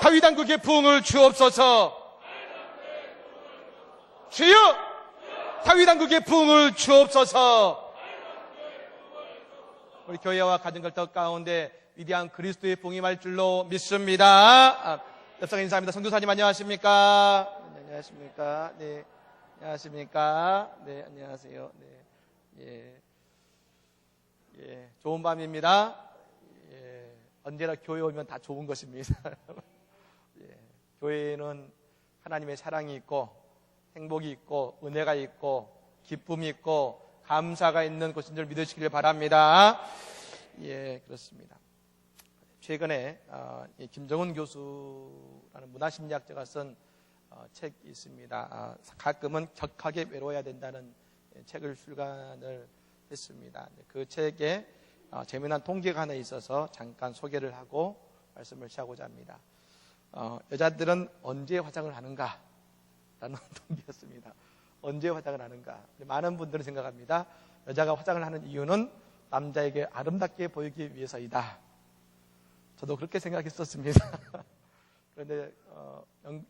다윗 왕국의 부흥을 주옵소서. 주여, 다윗 왕국의 부흥을 주옵소서. 우리 교회와 가정결탁 가운데 위대한 그리스도의 부흥이 말 줄로 믿습니다. 옆상 인사합니다. 성도사님 안녕하십니까? 네, 안녕하십니까? 네, 안녕하십니까? 네, 안녕하세요. 네, 예, 좋은 밤입니다. 예, 언제나 교회 오면 다 좋은 것입니다. 예, 교회에는 하나님의 사랑이 있고 행복이 있고 은혜가 있고 기쁨이 있고 감사가 있는 곳인 줄 믿으시길 바랍니다. 예, 그렇습니다. 최근에 김정은 교수라는 문화심리학자가 쓴 책이 있습니다. 가끔은 격하게 외로워야 된다는 책을 출간을 했습니다. 그 책에 재미난 통계가 하나 있어서 잠깐 소개를 하고 말씀을 시작하고자 합니다. 여자들은 언제 화장을 하는가? 라는 통계였습니다. 언제 화장을 하는가? 많은 분들은 생각합니다. 여자가 화장을 하는 이유는 남자에게 아름답게 보이기 위해서이다. 저도 그렇게 생각했었습니다. 그런데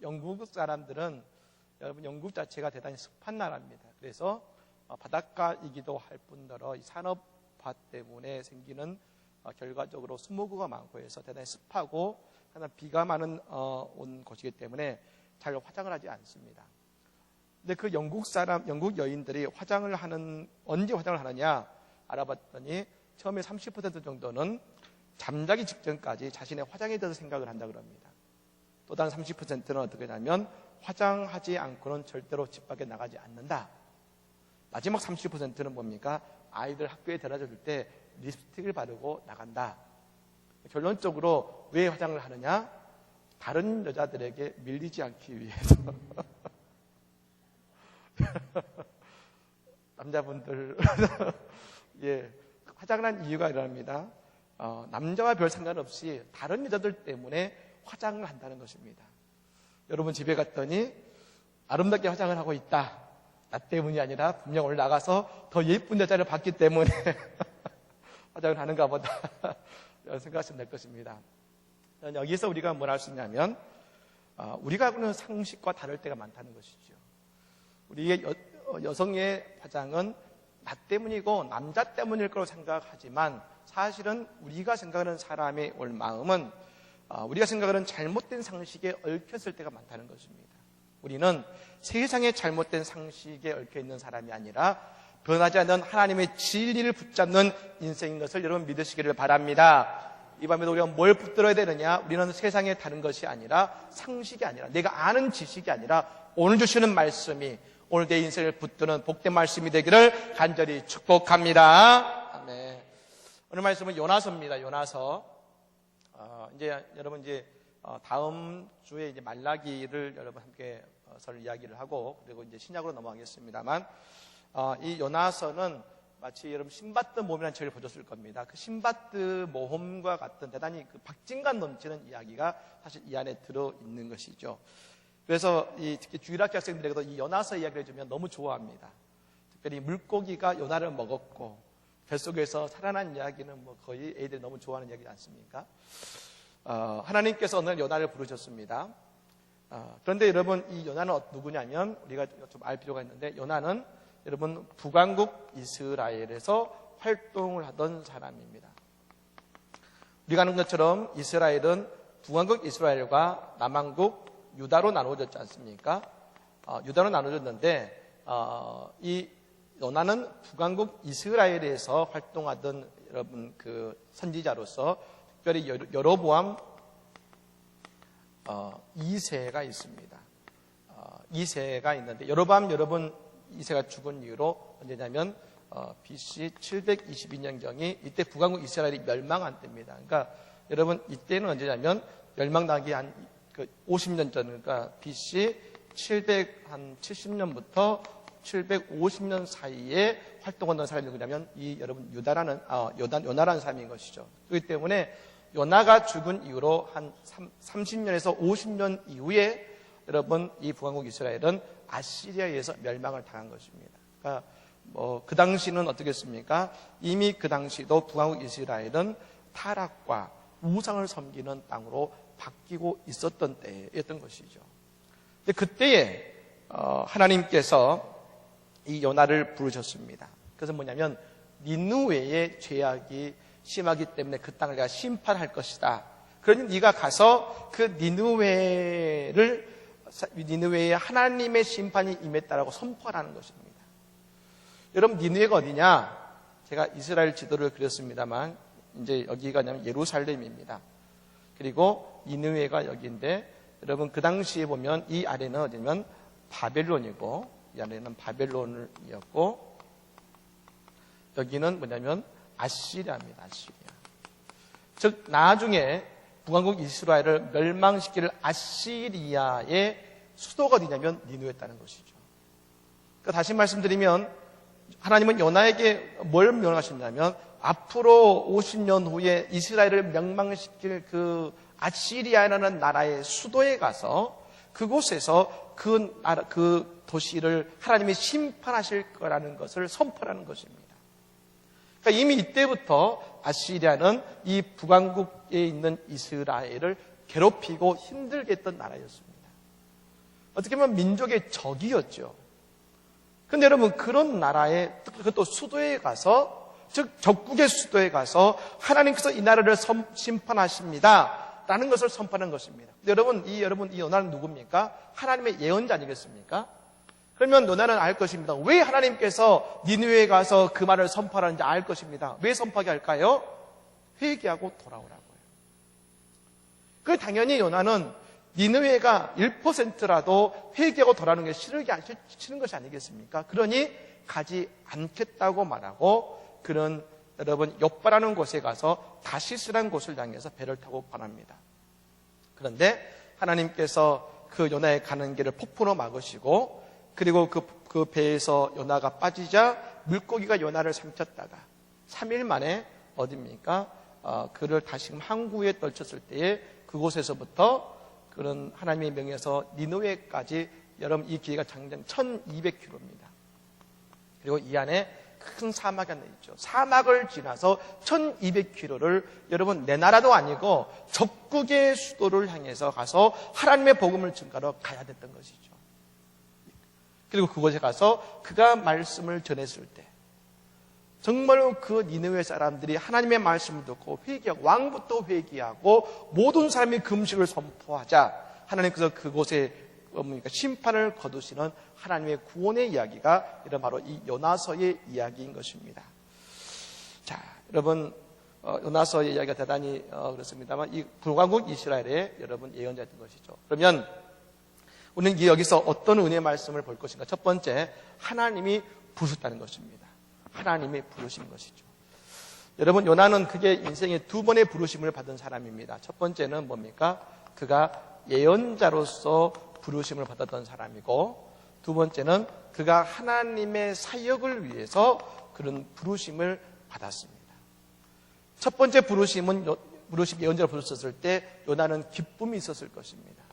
영국 사람들은, 여러분, 영국 자체가 대단히 습한 나라입니다. 그래서 바닷가이기도 할 뿐더러 이 산업화 때문에 생기는 결과적으로 스모그가 많고 해서 대단히 습하고 하나 비가 많은 온 곳이기 때문에 잘 화장을 하지 않습니다. 근데 그 영국 여인들이 언제 화장을 하느냐 알아봤더니 처음에 30% 정도는 잠자기 직전까지 자신의 화장에 대해서 생각을 한다 그럽니다. 또 다른 30%는 어떻게 하냐면 화장하지 않고는 절대로 집 밖에 나가지 않는다. 마지막 30%는 뭡니까? 아이들 학교에 데려다 줄 때 립스틱을 바르고 나간다. 결론적으로 왜 화장을 하느냐? 다른 여자들에게 밀리지 않기 위해서. 남자분들 예, 화장을 한 이유가 이럽니다. 남자와 별 상관없이 다른 여자들 때문에 화장을 한다는 것입니다. 여러분 집에 갔더니 아름답게 화장을 하고 있다. 나 때문이 아니라 분명 오늘 나가서 더 예쁜 여자를 봤기 때문에 화장을 하는가 보다 생각하시면 될 것입니다. 여기서 우리가 뭘 할 수 있냐면 우리가 보는 상식과 다를 때가 많다는 것이죠. 우리의 여성의 화장은 나 때문이고 남자 때문일 거라고 생각하지만 사실은 우리가 생각하는 사람의 올 마음은 우리가 생각하는 잘못된 상식에 얽혔을 때가 많다는 것입니다. 우리는 세상의 잘못된 상식에 얽혀있는 사람이 아니라 변하지 않는 하나님의 진리를 붙잡는 인생인 것을 여러분 믿으시기를 바랍니다. 이 밤에도 우리가 뭘 붙들어야 되느냐? 우리는 세상에 다른 것이 아니라 상식이 아니라 내가 아는 지식이 아니라 오늘 주시는 말씀이 오늘 내 인생을 붙드는 복된 말씀이 되기를 간절히 축복합니다. 아멘. 오늘 말씀은 요나서입니다. 요나서. 이제 여러분 다음 주에 이제 말라기를 여러분 함께 설 이야기를 하고 그리고 이제 신약으로 넘어가겠습니다만 이 요나서는 마치 여러분 신밧드 모험이라는 책을 보셨을 겁니다. 그 신밧드 모험과 같은 대단히 그 박진감 넘치는 이야기가 사실 이 안에 들어 있는 것이죠. 그래서 특히 주일학교 학생들에게도 이 요나서 이야기를 해주면 너무 좋아합니다. 특별히 물고기가 요나를 먹었고 뱃속에서 살아난 이야기는 뭐 거의 애들이 너무 좋아하는 이야기지 않습니까? 하나님께서 오늘 요나를 부르셨습니다. 그런데 여러분 이 요나는 누구냐면 우리가 좀 알 필요가 있는데 요나는 여러분 북왕국 이스라엘에서 활동을 하던 사람입니다. 우리가 아는 것처럼 이스라엘은 북왕국 이스라엘과 남왕국 유다로 나눠졌지 않습니까? 유다로 나눠졌는데 이 요나는 북왕국 이스라엘에서 활동하던 여러분 그 선지자로서 특별히 여로보암 2세가 있습니다. 2세가 있는데 여로보암 여러분 2세가 죽은 이유로 언제냐면 BC 722년경이 이때 북왕국 이스라엘이 멸망한 때입니다. 그러니까 여러분 이때는 언제냐면 멸망나기 한 50년 전, 그러니까 BC 770년부터 750년 사이에 활동하던 사람이 누구냐면 이 여러분 요나라는 사람인 것이죠. 그렇기 때문에 요나가 죽은 이후로 한 30년에서 50년 이후에 여러분 이 북왕국 이스라엘은 아시리아에서 멸망을 당한 것입니다. 그러니까 그 당시는 어떻겠습니까? 이미 그 당시도 북왕국 이스라엘은 타락과 우상을 섬기는 땅으로 바뀌고 있었던 때였던 것이죠. 근데 그때에 하나님께서 이 요나를 부르셨습니다. 그래서 뭐냐면 니느웨의 죄악이 심하기 때문에 그 땅을 내가 심판할 것이다. 그러니 네가 가서 그 니느웨에 하나님의 심판이 임했다라고 선포하라는 것입니다. 여러분, 니느웨가 어디냐? 제가 이스라엘 지도를 그렸습니다만 이제 여기가 예루살렘입니다. 그리고 니느웨가 여기인데, 여러분 그 당시에 보면 이 아래는 어디냐면 바벨론이고, 이 아래는 바벨론이었고, 여기는 뭐냐면 아시리아입니다. 아시리아. 즉 나중에 북왕국 이스라엘을 멸망시킬 아시리아의 수도가 어디냐면 니느웨였다는 것이죠. 그러니까 다시 말씀드리면 하나님은 요나에게 뭘 명령하셨냐면 앞으로 50년 후에 이스라엘을 멸망시킬 그 아시리아라는 나라의 수도에 가서 그곳에서 그 도시를 하나님이 심판하실 거라는 것을 선포하는 것입니다. 그러니까 이미 이때부터 아시리아는 이 북왕국에 있는 이스라엘을 괴롭히고 힘들게 했던 나라였습니다. 어떻게 보면 민족의 적이었죠. 그런데 여러분, 그런 나라에, 그것도 수도에 가서, 즉 적국의 수도에 가서 하나님께서 이 나라를 심판하십니다 라는 것을 선포하는 것입니다. 근데 여러분 이 요나는 누굽니까? 하나님의 예언자 아니겠습니까? 그러면 요나는 알 것입니다. 왜 하나님께서 니느웨에 가서 그 말을 선포하는지 알 것입니다. 왜 선포하게 할까요? 회개하고 돌아오라고요. 그 당연히 요나는 니느웨가 1%라도 회개하고 돌아오는 게 싫은 것이 아니겠습니까? 그러니 가지 않겠다고 말하고, 그런 여러분 욥바라는 곳에 가서 다시스라는 곳을 향해서 배를 타고 떠납니다. 그런데 하나님께서 그 요나의 가는 길을 폭풍으로 막으시고, 그리고 그 배에서 요나가 빠지자 물고기가 요나를 삼켰다가 3일 만에 어디입니까? 그를 다시금 항구에 떨쳤을 때에 그곳에서부터 그런 하나님의 명에서 니느웨까지, 여러분 이 길이가 장장 1200km입니다. 그리고 이 안에 큰 사막이 하나 있죠. 사막을 지나서 1200km를 여러분 내 나라도 아니고 적국의 수도를 향해서 가서 하나님의 복음을 증가로 가야 됐던 것이죠. 그리고 그곳에 가서 그가 말씀을 전했을 때 정말로 그 니느웨 사람들이 하나님의 말씀을 듣고 회개하고, 왕부터 회개하고 모든 사람이 금식을 선포하자 하나님께서 그곳에 심판을 거두시는 하나님의 구원의 이야기가 이런 바로 이 요나서의 이야기인 것입니다. 자, 여러분 요나서의 이야기가 대단히 그렇습니다만 이 북왕국 이스라엘의 여러분 예언자였던 것이죠. 그러면 우리는 여기서 어떤 은혜의 말씀을 볼 것인가? 첫 번째, 하나님이 부르셨다는 것입니다. 하나님이 부르신 것이죠. 여러분, 요나는 그게 인생의 두 번의 부르심을 받은 사람입니다. 첫 번째는 뭡니까? 그가 예언자로서 부르심을 받았던 사람이고, 두 번째는 그가 하나님의 사역을 위해서 그런 부르심을 받았습니다. 첫 번째 부르심 예언자로 부르셨을 때 요나는 기쁨이 있었을 것입니다.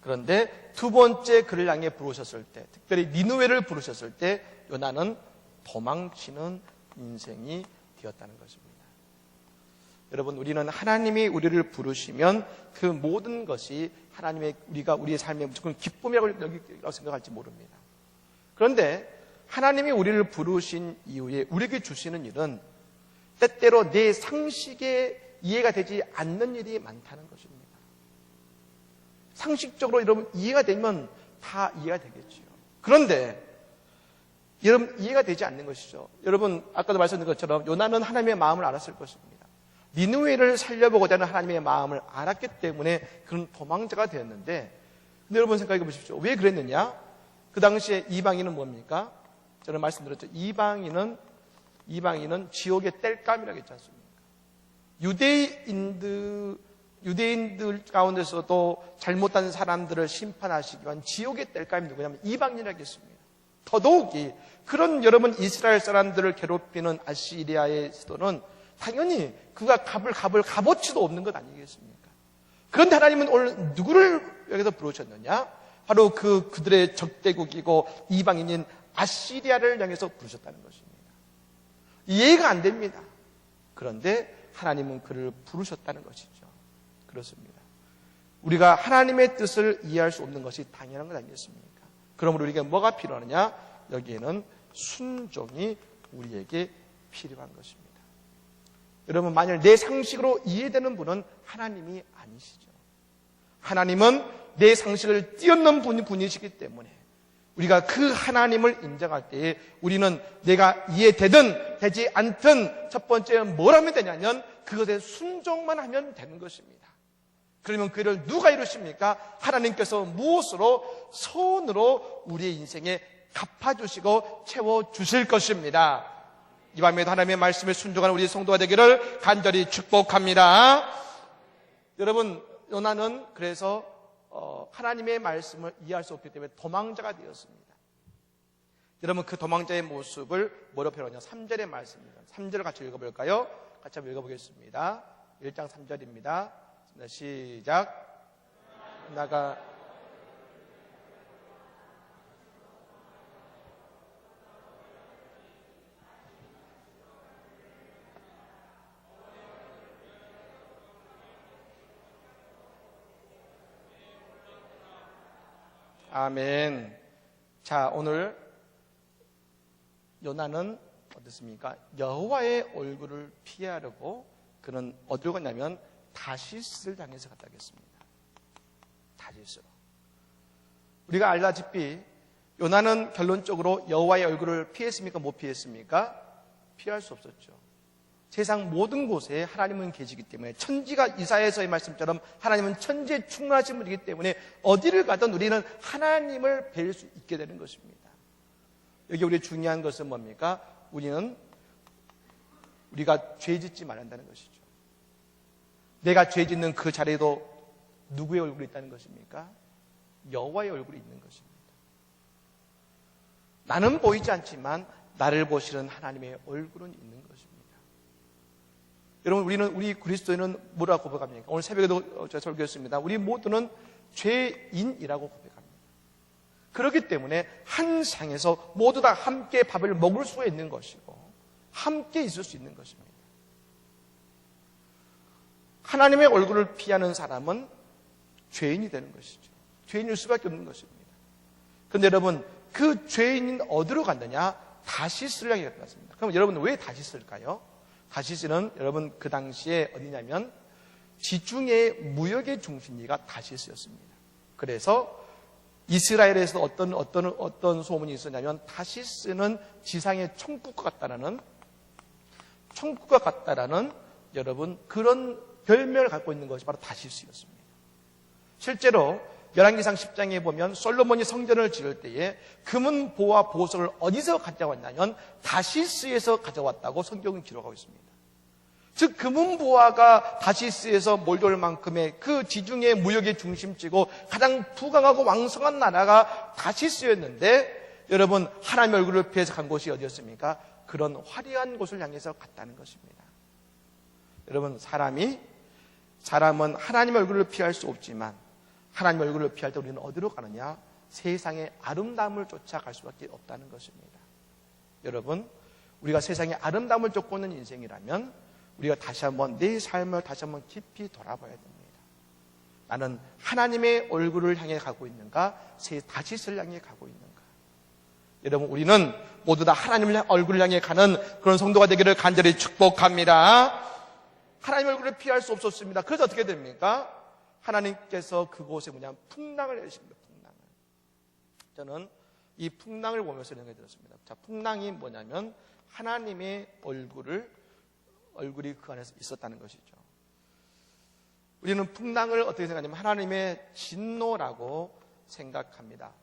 그런데 두 번째 그를 향해 부르셨을 때, 특별히 니느웨를 부르셨을 때 요나는 도망치는 인생이 되었다는 것입니다. 여러분, 우리는 하나님이 우리를 부르시면 그 모든 것이 우리가 우리의 삶에 무조건 기쁨이라고 생각할지 모릅니다. 그런데 하나님이 우리를 부르신 이후에 우리에게 주시는 일은 때때로 내 상식에 이해가 되지 않는 일이 많다는 것입니다. 상식적으로 여러분 이해가 되면 다 이해가 되겠죠. 그런데 여러분 이해가 되지 않는 것이죠. 여러분 아까도 말씀드린 것처럼 요나는 하나님의 마음을 알았을 것입니다. 니느웨를 살려보고자 하는 하나님의 마음을 알았기 때문에 그런 도망자가 되었는데, 근데 여러분 생각해 보십시오. 왜 그랬느냐? 그 당시에 이방인은 뭡니까? 저는 말씀드렸죠. 이방인은 지옥의 땔감이라고 했지 않습니까? 유대인들 가운데서도 잘못한 사람들을 심판하시기 위한 지옥의 땔감이 누구냐면 이방인이라고 했습니다. 더더욱이 그런 여러분 이스라엘 사람들을 괴롭히는 아시리아의 수도는 당연히 그가 값어치도 없는 것 아니겠습니까? 그런데 하나님은 오늘 누구를 여기서 부르셨느냐? 바로 그들의 적대국이고 이방인인 아시리아를 향해서 부르셨다는 것입니다. 이해가 안 됩니다. 그런데 하나님은 그를 부르셨다는 것이죠. 그렇습니다. 우리가 하나님의 뜻을 이해할 수 없는 것이 당연한 것 아니겠습니까? 그러므로 우리에게 뭐가 필요하느냐? 여기에는 순종이 우리에게 필요한 것입니다. 여러분, 만일 내 상식으로 이해되는 분은 하나님이 아니시죠. 하나님은 내 상식을 뛰어넘는 분이시기 때문에 우리가 그 하나님을 인정할 때에 우리는 내가 이해되든 되지 않든 첫 번째 뭘 하면 되냐면 그것에 순종만 하면 되는 것입니다. 그러면 그 일을 누가 이루십니까? 하나님께서 무엇으로? 선으로 우리의 인생에 갚아주시고 채워주실 것입니다. 이 밤에도 하나님의 말씀에 순종하는 우리 성도가 되기를 간절히 축복합니다. 여러분, 요나는 그래서 하나님의 말씀을 이해할 수 없기 때문에 도망자가 되었습니다. 여러분, 그 도망자의 모습을 뭐로 표현하냐? 3절의 말씀입니다. 3절을 같이 읽어볼까요? 같이 한번 읽어보겠습니다. 1장 3절입니다. 시작. 나가 아멘. 자, 오늘 요나는 어떻습니까? 여호와의 얼굴을 피하려고 그는 어디로 갔냐면 다시스를 향해서 갔다 오겠습니다. 다시스로. 우리가 알다시피 요나는 결론적으로 여호와의 얼굴을 피했습니까? 못 피했습니까? 피할 수 없었죠. 세상 모든 곳에 하나님은 계시기 때문에 천지가 이사야서의 말씀처럼 하나님은 천지에 충만하신 분이기 때문에 어디를 가든 우리는 하나님을 뵐 수 있게 되는 것입니다. 여기 우리 중요한 것은 뭡니까? 우리가 죄 짓지 말아야 한다는 것이죠. 내가 죄 짓는 그 자리에도 누구의 얼굴이 있다는 것입니까? 여호와의 얼굴이 있는 것입니다. 나는 보이지 않지만 나를 보시는 하나님의 얼굴은 있는 것입니다. 여러분, 우리 그리스도인은 뭐라고 고백합니까? 오늘 새벽에도 제가 설교했습니다. 우리 모두는 죄인이라고 고백합니다. 그렇기 때문에 한 상에서 모두 다 함께 밥을 먹을 수 있는 것이고 함께 있을 수 있는 것입니다. 하나님의 얼굴을 피하는 사람은 죄인이 되는 것이죠. 죄인일 수밖에 없는 것입니다. 그런데 여러분, 그 죄인은 어디로 갔느냐? 다시스를 향해 갔습니다. 그럼 여러분, 왜 다시스일까요? 다시스는 여러분 그 당시에 어디냐면 지중해 무역의 중심지가 다시스였습니다. 그래서 이스라엘에서 어떤 소문이 있었냐면 다시스는 지상의 천국과 같다라는 여러분 그런 별명을 갖고 있는 것이 바로 다시스였습니다. 실제로 열왕기상 10장에 보면 솔로몬이 성전을 지을 때에 금은보와 보석을 어디서 가져왔냐면 다시스에서 가져왔다고 성경은 기록하고 있습니다. 즉 금은보화가 다시스에서 몰려올 만큼의 그 지중해 무역의 중심지고 가장 부강하고 왕성한 나라가 다시스였는데 여러분 하나님의 얼굴을 피해서 간 곳이 어디였습니까? 그런 화려한 곳을 향해서 갔다는 것입니다. 여러분 사람은 하나님의 얼굴을 피할 수 없지만 하나님의 얼굴을 피할 때 우리는 어디로 가느냐? 세상의 아름다움을 쫓아갈 수밖에 없다는 것입니다. 여러분, 우리가 세상의 아름다움을 쫓고 있는 인생이라면 우리가 다시 한번 내 삶을 다시 한번 깊이 돌아봐야 됩니다. 나는 하나님의 얼굴을 향해 가고 있는가? 다시스를 향해 가고 있는가? 여러분, 우리는 모두 다 하나님의 얼굴을 향해 가는 그런 성도가 되기를 간절히 축복합니다. 하나님의 얼굴을 피할 수 없었습니다. 그래서 어떻게 됩니까? 하나님께서 그곳에 풍랑을 내리십니다. 풍랑을. 저는 이 풍랑을 보면서 이런 생각이 들었습니다. 자, 풍랑이 뭐냐면 하나님의 얼굴이 그 안에서 있었다는 것이죠. 우리는 풍랑을 어떻게 생각하냐면 하나님의 진노라고 생각합니다.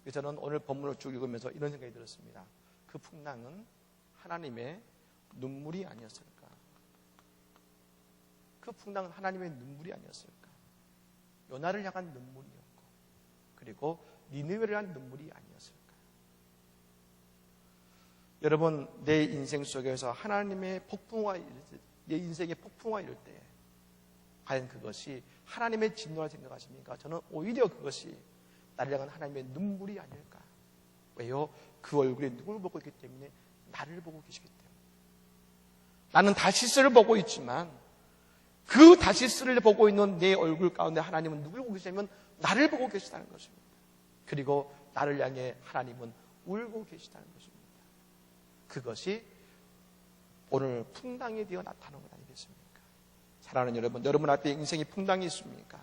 그래서 저는 오늘 본문을 쭉 읽으면서 이런 생각이 들었습니다. 그 풍랑은 하나님의 눈물이 아니었을까? 그 풍랑은 하나님의 눈물이 아니었을까? 요나를 향한 눈물이었고 그리고 니느웨를 향한 눈물이 아니었을까? 여러분 내 인생 속에서 하나님의 내 인생의 폭풍과 이럴 때 과연 그것이 하나님의 진노라 생각하십니까? 저는 오히려 그것이 나를 향한 하나님의 눈물이 아닐까? 왜요? 그 얼굴에 누굴 보고 있기 때문에 나를 보고 계시기 때문에 나는 다시스를 보고 있지만 그 다시스를 보고 있는 내 얼굴 가운데 하나님은 누굴 보고 계시냐면 나를 보고 계시다는 것입니다. 그리고 나를 향해 하나님은 울고 계시다는 것입니다. 그것이 오늘 풍랑이 되어 나타나는 것 아니겠습니까? 사랑하는 여러분 앞에 인생이 풍랑이 있습니까?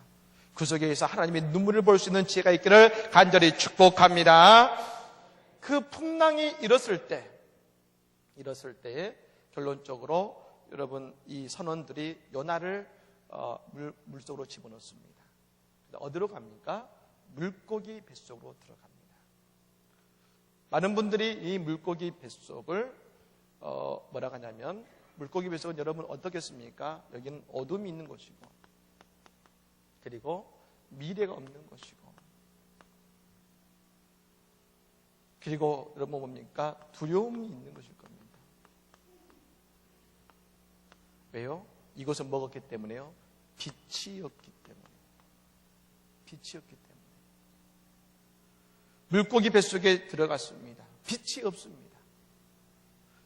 그 속에서 하나님의 눈물을 볼 수 있는 지혜가 있기를 간절히 축복합니다. 그 풍랑이 일었을 때 결론적으로 여러분 이 선원들이 요나를 물속으로 집어넣습니다. 어디로 갑니까? 물고기 뱃속으로 들어갑니다. 많은 분들이 이 물고기 뱃속을 뭐라고 하냐면 물고기 뱃속은 여러분 어떻겠습니까? 여기는 어둠이 있는 곳이고 그리고 미래가 없는 곳이고 그리고 여러분 뭡니까? 두려움이 있는 것일 겁니다. 왜요? 이것을 먹었기 때문에요. 빛이 없기 때문에. 물고기 뱃속에 들어갔습니다. 빛이 없습니다.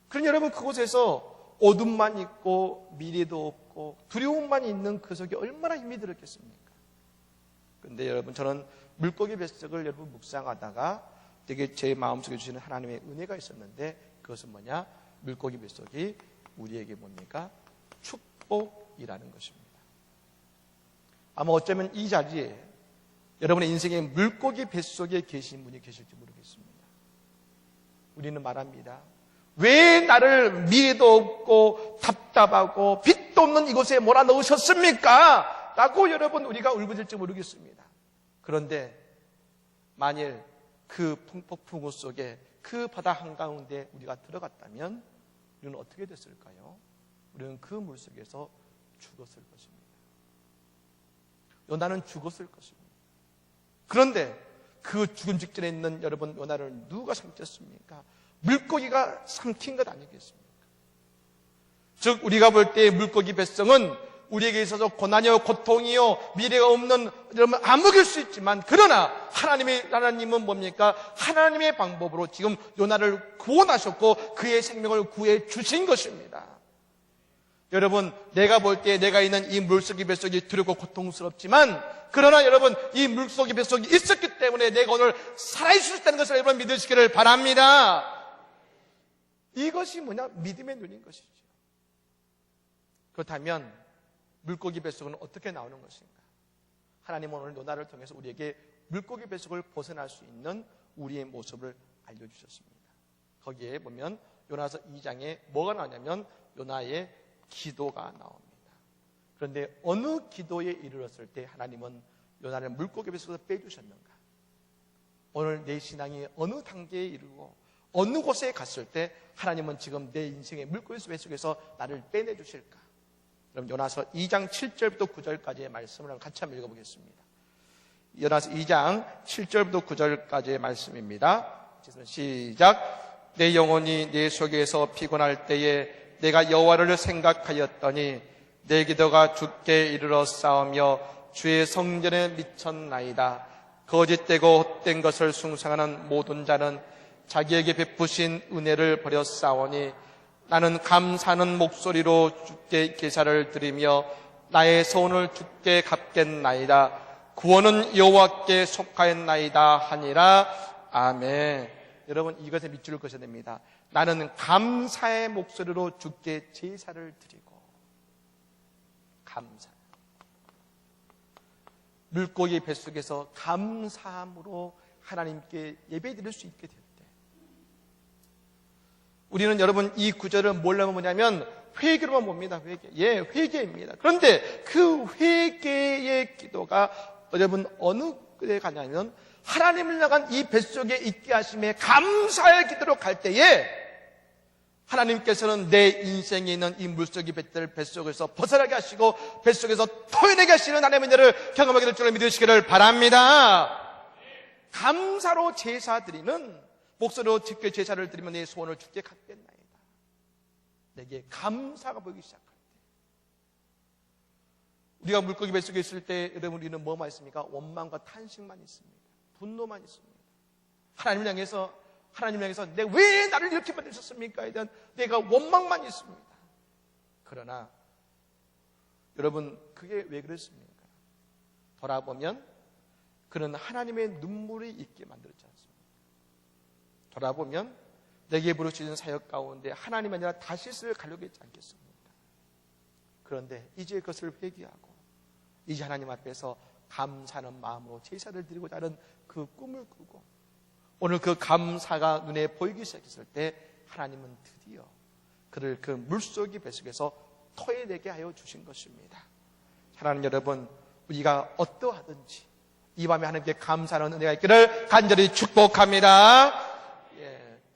그럼 여러분 그곳에서 어둠만 있고 미래도 없고 두려움만 있는 그 속에 얼마나 힘이 들었겠습니까? 그런데 여러분 저는 물고기 뱃속을 여러분 묵상하다가 되게 제 마음속에 주시는 하나님의 은혜가 있었는데 그것은 뭐냐? 물고기 뱃속이 우리에게 뭡니까? 축복이라는 것입니다. 아마 어쩌면 이 자리에 여러분의 인생의 물고기 뱃속에 계신 분이 계실지 모르겠습니다. 우리는 말합니다. 왜 나를 미래도 없고 답답하고 빛도 없는 이곳에 몰아넣으셨습니까? 라고 여러분 우리가 울부짖을지 모르겠습니다. 그런데 만일 그 폭풍우 속에 그 바다 한가운데 우리가 들어갔다면 우리는 어떻게 됐을까요? 우리는 그 물속에서 죽었을 것입니다. 요나는 죽었을 것입니다. 그런데 그 죽음 직전에 있는 여러분 요나를 누가 삼켰습니까? 물고기가 삼킨 것 아니겠습니까? 즉 우리가 볼 때 물고기 뱃성은 우리에게 있어서 고난이요 고통이요 미래가 없는 여러분 암흑일 수 있지만 그러나 하나님은 뭡니까? 하나님의 방법으로 지금 요나를 구원하셨고 그의 생명을 구해 주신 것입니다. 여러분 내가 볼 때 내가 있는 이 물속의 뱃속이 두렵고 고통스럽지만 그러나 여러분 이 물속의 뱃속이 있었기 때문에 내가 오늘 살아있을 수 있다는 것을 여러분 믿으시기를 바랍니다. 이것이 뭐냐? 믿음의 눈인 것이죠. 그렇다면 물고기 뱃속은 어떻게 나오는 것인가? 하나님은 오늘 요나를 통해서 우리에게 물고기 뱃속을 벗어날 수 있는 우리의 모습을 알려주셨습니다. 거기에 보면 요나서 2장에 뭐가 나오냐면 요나의 기도가 나옵니다. 그런데 어느 기도에 이르렀을 때 하나님은 요나를 물고기 뱃속에서 빼주셨는가? 오늘 내 신앙이 어느 단계에 이르고 어느 곳에 갔을 때 하나님은 지금 내 인생의 물고기 뱃속에서 나를 빼내주실까? 그럼 요나서 2장 7절부터 9절까지의 말씀을 같이 한번 읽어보겠습니다. 요나서 2장 7절부터 9절까지의 말씀입니다. 시작. 내 영혼이 내 속에서 피곤할 때에 내가 여호와를 생각하였더니 내 기도가 주께 이르러 싸우며 주의 성전에 미쳤나이다. 거짓되고 헛된 것을 숭상하는 모든 자는 자기에게 베푸신 은혜를 버려 싸우니 나는 감사하는 목소리로 주께 제사를 드리며 나의 소원을 주께 갚겠나이다. 구원은 여호와께 속하였나이다 하니라. 아멘. 여러분 이것에 밑줄을 그셔야 됩니다. 나는 감사의 목소리로 주께 제사를 드리고 감사. 물고기 뱃속에서 감사함으로 하나님께 예배드릴 수 있게 될 때 우리는 여러분 이 구절을 뭘로 보냐면 회개로만 봅니다. 회개. 예, 회개입니다. 그런데 그 회개의 기도가 여러분 어느 때 가냐면 하나님을 향한 이 뱃속에 있게 하심에 감사의 기도로 갈 때에 하나님께서는 내 인생에 있는 이 물속의 뱃속에서 벗어나게 하시고 뱃속에서 토해내게 하시는 하나님의 은혜를 경험하게 될 줄을 믿으시기를 바랍니다. 감사로 제사 드리는 목소리로 주께 제사를 드리면 내 소원을 주께 갚겠나이다. 내게 감사가 보이기 시작할 때 우리가 물고기 뱃속에 있을 때 여러분 우리는 뭐만 있습니까? 원망과 탄식만 있습니다. 분노만 있습니다. 하나님을 향해서 내가 왜 나를 이렇게 만드셨습니까? 에 대한 내가 원망만 있습니다. 그러나 여러분, 그게 왜 그랬습니까? 돌아보면 그는 하나님의 눈물이 있게 만들었지 않습니까? 돌아보면 내게 부르시는 사역 가운데 하나님 아니라 다윗을 가려고 했지 않겠습니까? 그런데 이제 그것을 회개하고 이제 하나님 앞에서 감사하는 마음으로 제사를 드리고자 하는 그 꿈을 꾸고 오늘 그 감사가 눈에 보이기 시작했을 때 하나님은 드디어 그를 그 물속의 뱃속에서 토해내게 하여 주신 것입니다. 사랑하는 여러분, 우리가 어떠하든지 이 밤에 하나님께 감사하는 은혜가 있기를 간절히 축복합니다.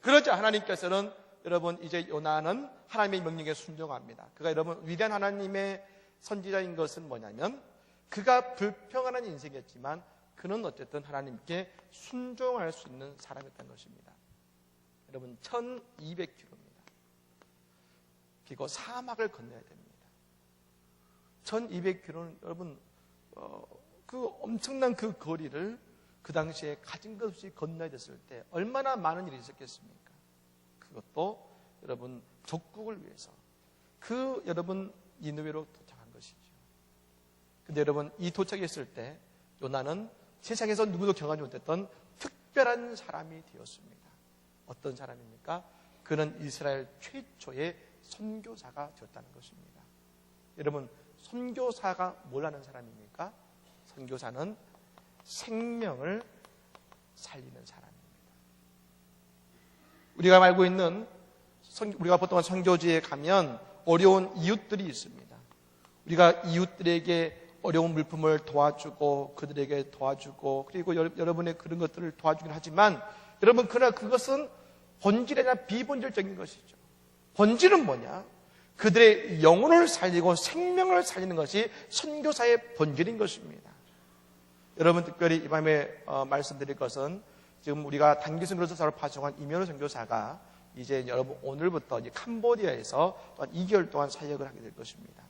그러자 하나님께서는 여러분 이제 요나는 하나님의 명령에 순종합니다. 그가 여러분 위대한 하나님의 선지자인 것은 뭐냐면 그가 불평하는 인생이었지만 그는 어쨌든 하나님께 순종할 수 있는 사람이었던 것입니다. 여러분 1200km입니다. 그리고 사막을 건너야 됩니다. 1200km는 여러분 그 엄청난 그 거리를 그 당시에 가진 것 없이 건너야 됐을 때 얼마나 많은 일이 있었겠습니까? 그것도 여러분 족국을 위해서 그 여러분 니느웨로 도착한 것이죠. 근데 여러분 이 도착했을 때 요나는 세상에서 누구도 경험하지 못했던 특별한 사람이 되었습니다. 어떤 사람입니까? 그는 이스라엘 최초의 선교사가 되었다는 것입니다. 여러분 선교사가 뭘 하는 사람입니까? 선교사는 생명을 살리는 사람입니다. 우리가 알고 있는 우리가 보통 선교지에 가면 어려운 이웃들이 있습니다. 우리가 이웃들에게 어려운 물품을 도와주고 그들에게 도와주고 그리고 여러분의 그런 것들을 도와주긴 하지만 여러분 그러나 그것은 본질이 아니라 비본질적인 것이죠. 본질은 뭐냐? 그들의 영혼을 살리고 생명을 살리는 것이 선교사의 본질인 것입니다. 여러분 특별히 이 밤에 말씀드릴 것은 지금 우리가 단기 선교사로 파송한 이면호 선교사가 이제 여러분 오늘부터 이제 캄보디아에서 또한 2개월 동안 사역을 하게 될 것입니다.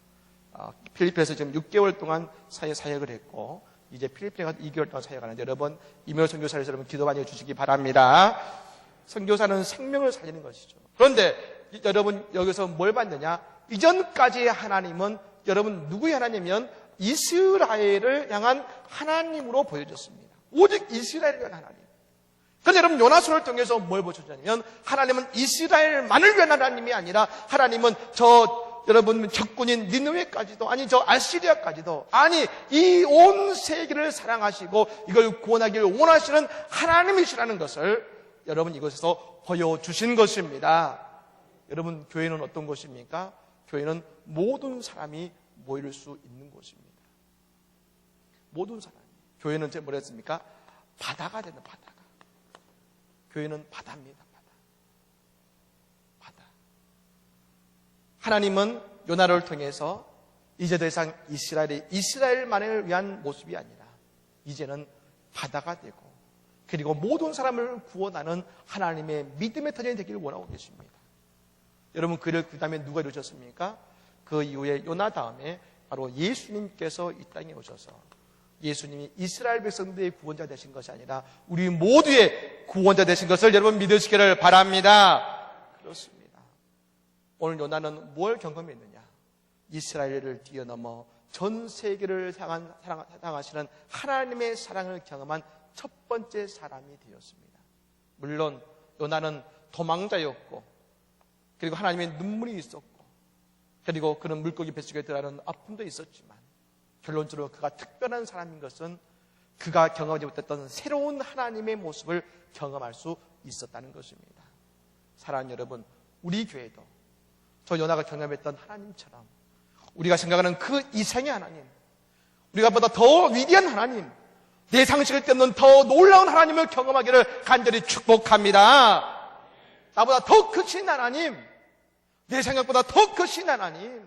필리핀에서 지금 6개월 동안 사역을 했고 이제 필리핀에 가서 2개월 동안 사역하는데 여러분 이면호 선교사를 여러분 기도 많이 해주시기 바랍니다. 선교사는 생명을 살리는 것이죠. 그런데 여러분 여기서 뭘 받느냐? 이전까지 하나님은 여러분 누구의 하나님이면 이스라엘을 향한 하나님으로 보여졌습니다. 오직 이스라엘을 위한 하나님. 그런데 여러분 요나서를 통해서 뭘 보여주냐면 하나님은 이스라엘만을 위한 하나님이 아니라 하나님은 여러분 적군인 니느웨까지도 아니 저 아시리아까지도 아니 이 온 세계를 사랑하시고 이걸 구원하기를 원하시는 하나님이시라는 것을 여러분 이곳에서 보여주신 것입니다. 여러분 교회는 어떤 곳입니까? 교회는 모든 사람이 모일 수 있는 곳입니다. 모든 사람이. 교회는 뭐라 했습니까? 바다가 되는 바다가. 교회는 바다입니다. 바다. 하나님은 요나를 통해서 이제 더 이상 이스라엘만을 위한 모습이 아니라 이제는 바다가 되고 그리고 모든 사람을 구원하는 하나님의 믿음의 터전이 되기를 원하고 계십니다. 여러분 그 다음에 누가 이루셨습니까? 그 이후에 요나 다음에 바로 예수님께서 이 땅에 오셔서 예수님이 이스라엘 백성들의 구원자 되신 것이 아니라 우리 모두의 구원자 되신 것을 여러분 믿으시기를 바랍니다. 그렇습니다. 오늘 요나는 뭘 경험했느냐? 이스라엘을 뛰어넘어 전 세계를 사랑하시는 하나님의 사랑을 경험한 첫 번째 사람이 되었습니다. 물론 요나는 도망자였고 그리고 하나님의 눈물이 있었고 그리고 그는 물고기 뱃속에 들어가는 아픔도 있었지만 결론적으로 그가 특별한 사람인 것은 그가 경험하지 못했던 새로운 하나님의 모습을 경험할 수 있었다는 것입니다. 사랑하는 여러분, 우리 교회도 저 요나가 경험했던 하나님처럼 우리가 생각하는 그 이상의 하나님, 우리가 보다 더 위대한 하나님, 내 상식을 뛰는 더 놀라운 하나님을 경험하기를 간절히 축복합니다. 나보다 더 크신 하나님, 내 생각보다 더 크신 하나님,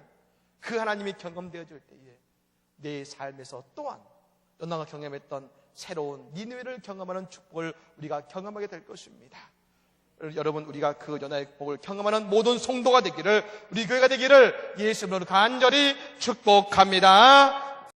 그 하나님이 경험되어질 때에 내 삶에서 또한 요나가 경험했던 새로운 니느웨를 경험하는 축복을 우리가 경험하게 될 것입니다. 여러분 우리가 그 요나의 복을 경험하는 모든 성도가 되기를 우리 교회가 되기를 예수 이름으로 간절히 축복합니다.